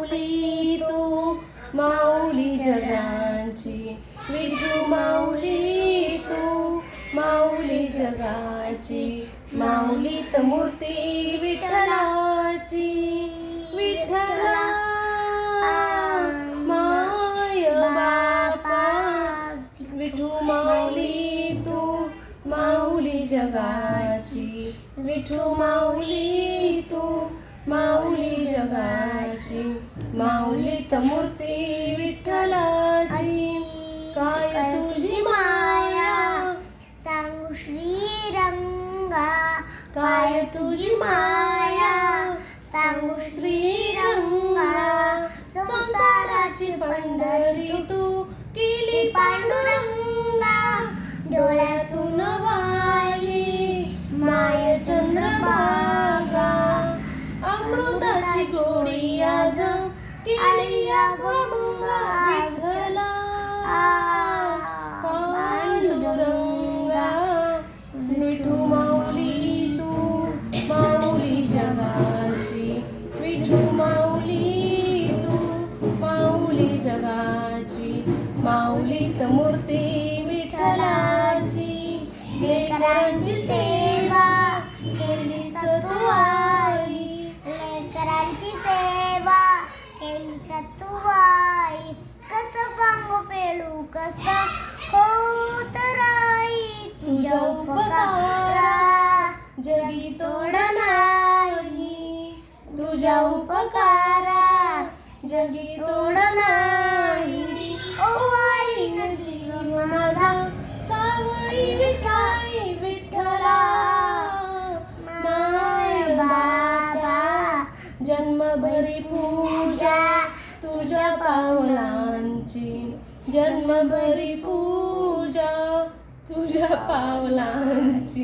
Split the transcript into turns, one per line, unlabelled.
माऊली तू माऊली जगाची, विठू माऊली तू माऊली जगाची, माऊलीत मूर्ती विठ्ठलाची. विठ्ठला माय बापा, विठू माऊली तू माऊली जगाची, विठू माऊली तू माऊली जगाची, माऊलीत मूर्ती विठ्ठलाची. काय तुझी माया
सांगू श्रीरंगा,
काय तुझी माया
सांगू श्रीरंगा.
संसाराची पंढरी तू केली
पांडुरंगा,
डोळ्यातून वाहिली माय चंद्रभागा. अमृताची गोडी आज केली अभंगा, विठ्ठला पांडुरंगा. विठू माऊली तू माऊली जगाची, विठू माऊली तू माऊली जगाची, माऊलीत मूर्ती विठ्ठलाची. लेकरांची सेवा केली तू आई,
लेकरांची सेवा केली सतुवाई. कसं सांगू फेडू कसं होत राई,
तुझ्या उपकारा जगी तोड नाही, तुझ्या उपकारा जगी तोड नाही. ओ आई न जीव माझा सावळी विठाई, विठ्ठला माय बाबा. जन्मभरी पूजा तुझ्या पावलांची, जन्मभरी पूजा तुझ्या पावलांची.